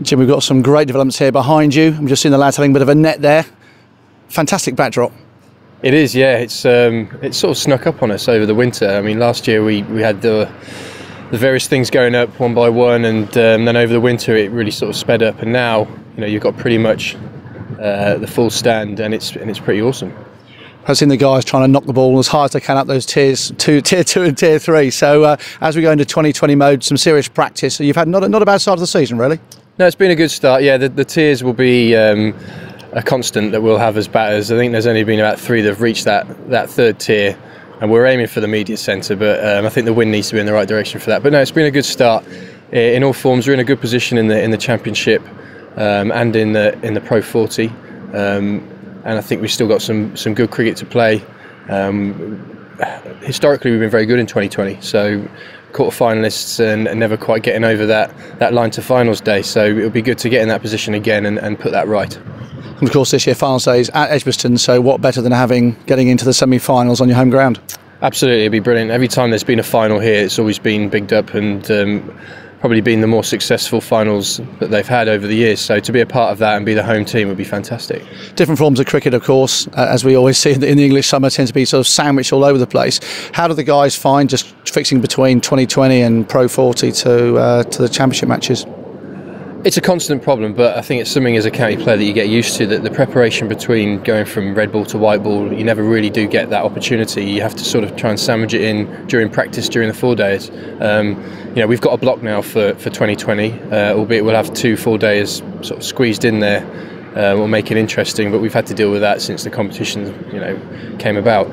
Jim, we've got some great developments here behind you. I'm just seeing the lads having a bit of a net there. Fantastic backdrop. It is, yeah. It's sort of snuck up on us over the winter. I mean, last year we had the various things going up one by one, and then over the winter it really sort of sped up. And now, you've got pretty much the full stand, and it's pretty awesome. I've seen the guys trying to knock the ball as hard as they can up those tier 2 and tier 3. So as we go into 2020 mode, some serious practice. You've had not a bad start of the season, really. No, it's been a good start. Yeah, the tiers will be a constant that we'll have as batters. I think there's only been about 3 that have reached that third tier, and we're aiming for the media centre. But I think the wind needs to be in the right direction for that. But no, it's been a good start in all forms. We're in a good position in the championship and in the Pro 40. And I think we've still got some good cricket to play. Historically, we've been very good in 2020, so quarter-finalists and never quite getting over that line to finals day. So it'll be good to get in that position again and put that right. And of course, this year finals day is at Edgbaston, so what better than getting into the semi-finals on your home ground? Absolutely, it'd be brilliant. Every time there's been a final here, it's always been bigged up and probably been the more successful finals that they've had over the years. So to be a part of that and be the home team would be fantastic. Different forms of cricket, of course, as we always see in the English summer, tend to be sort of sandwiched all over the place. How do the guys find just fixing between 2020 and Pro 40 to the championship matches? It's a constant problem, but I think it's something as a county player that you get used to, that the preparation between going from red ball to white ball, you never really do get that opportunity. You have to sort of try and sandwich it in during practice during the 4 days. We've got a block now for 2020, albeit we'll have 2 full days sort of squeezed in there. Will make it interesting, but we've had to deal with that since the competition, came about.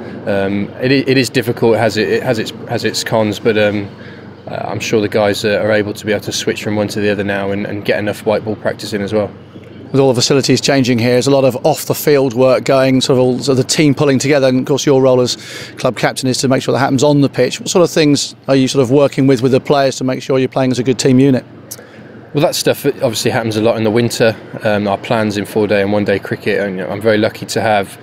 It is difficult. It has its cons, but I'm sure the guys are able to switch from one to the other now and get enough white ball practice in as well. With all the facilities changing here, there's a lot of off-the-field work going, sort of the team pulling together, and of course your role as club captain is to make sure that happens on the pitch. What sort of things are you sort of working with the players to make sure you're playing as a good team unit? Well, that stuff obviously happens a lot in the winter. Our plans in 4-day and 1-day cricket, and I'm very lucky to have,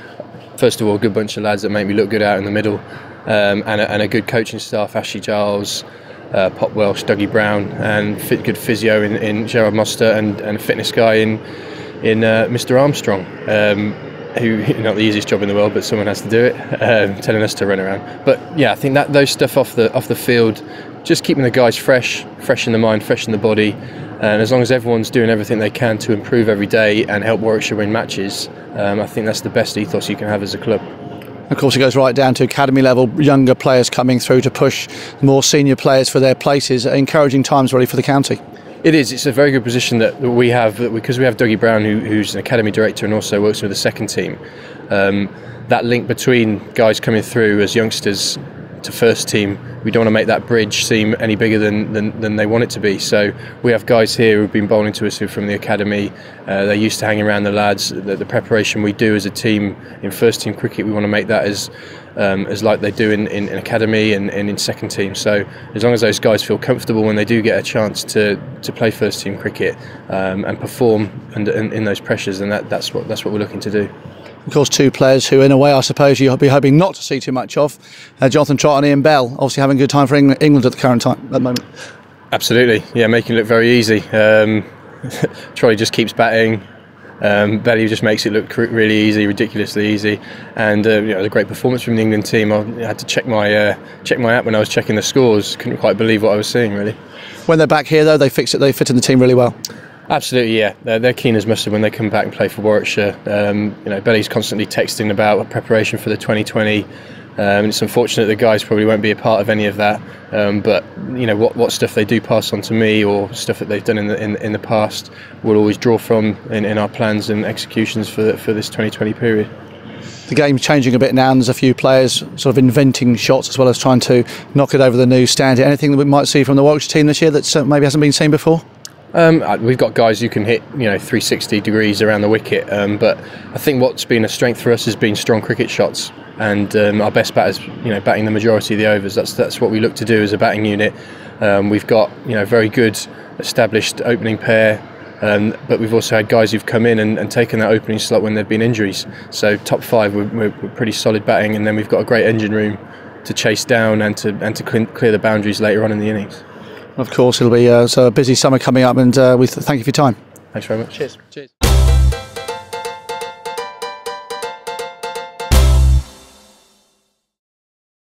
first of all, a good bunch of lads that make me look good out in the middle, and a good coaching staff, Ashley Giles, Pop Welsh, Dougie Brown, and good physio in Gerard Moster, and a fitness guy in Mr. Armstrong, who, not the easiest job in the world, but someone has to do it, telling us to run around. But yeah, I think that those stuff off the field, just keeping the guys fresh in the mind, fresh in the body, and as long as everyone's doing everything they can to improve every day and help Warwickshire win matches, I think that's the best ethos you can have as a club. Of course, it goes right down to academy level, younger players coming through to push more senior players for their places. Encouraging times really for the county. It is. It's a very good position that we have, because we have Dougie Brown, who's an academy director and also works with the second team. That link between guys coming through as youngsters to first team, we don't want to make that bridge seem any bigger than they want it to be. So we have guys here who've been bowling to us who are from the academy. They're used to hanging around the lads. The preparation we do as a team in first team cricket, we want to make that as like they do in academy and in second team. So as long as those guys feel comfortable when they do get a chance to play first team cricket and perform in those pressures, then that's what we're looking to do. Of course, 2 players who, in a way, I suppose you'll be hoping not to see too much of. Jonathan Troughton and Ian Bell, obviously having a good time for England at the moment. Absolutely, yeah, making it look very easy. Troy just keeps batting. Belly just makes it look really easy, ridiculously easy, and a great performance from the England team. I had to check my app when I was checking the scores. Couldn't quite believe what I was seeing, really. When they're back here, though, they fix it. They fit in the team really well. Absolutely, yeah. They're keen as mustard when they come back and play for Warwickshire. Belly's constantly texting about preparation for the 2020. It's unfortunate the guys probably won't be a part of any of that. But what stuff they do pass on to me, or stuff that they've done in the past, we'll always draw from in our plans and executions for this 2020 period. The game's changing a bit now, and there's a few players sort of inventing shots as well as trying to knock it over the new standard. Anything that we might see from the Warwickshire team this year that maybe hasn't been seen before? We've got guys who can hit 360 degrees around the wicket, but I think what's been a strength for us has been strong cricket shots, and our best batters batting the majority of the overs. That's what we look to do as a batting unit. We've got very good established opening pair, but we've also had guys who've come in and taken that opening slot when there've been injuries. So top 5, we're pretty solid batting, and then we've got a great engine room to chase down and to clear the boundaries later on in the innings. Of course, it'll be a busy summer coming up, and we thank you for your time. Thanks very much. Cheers. Cheers.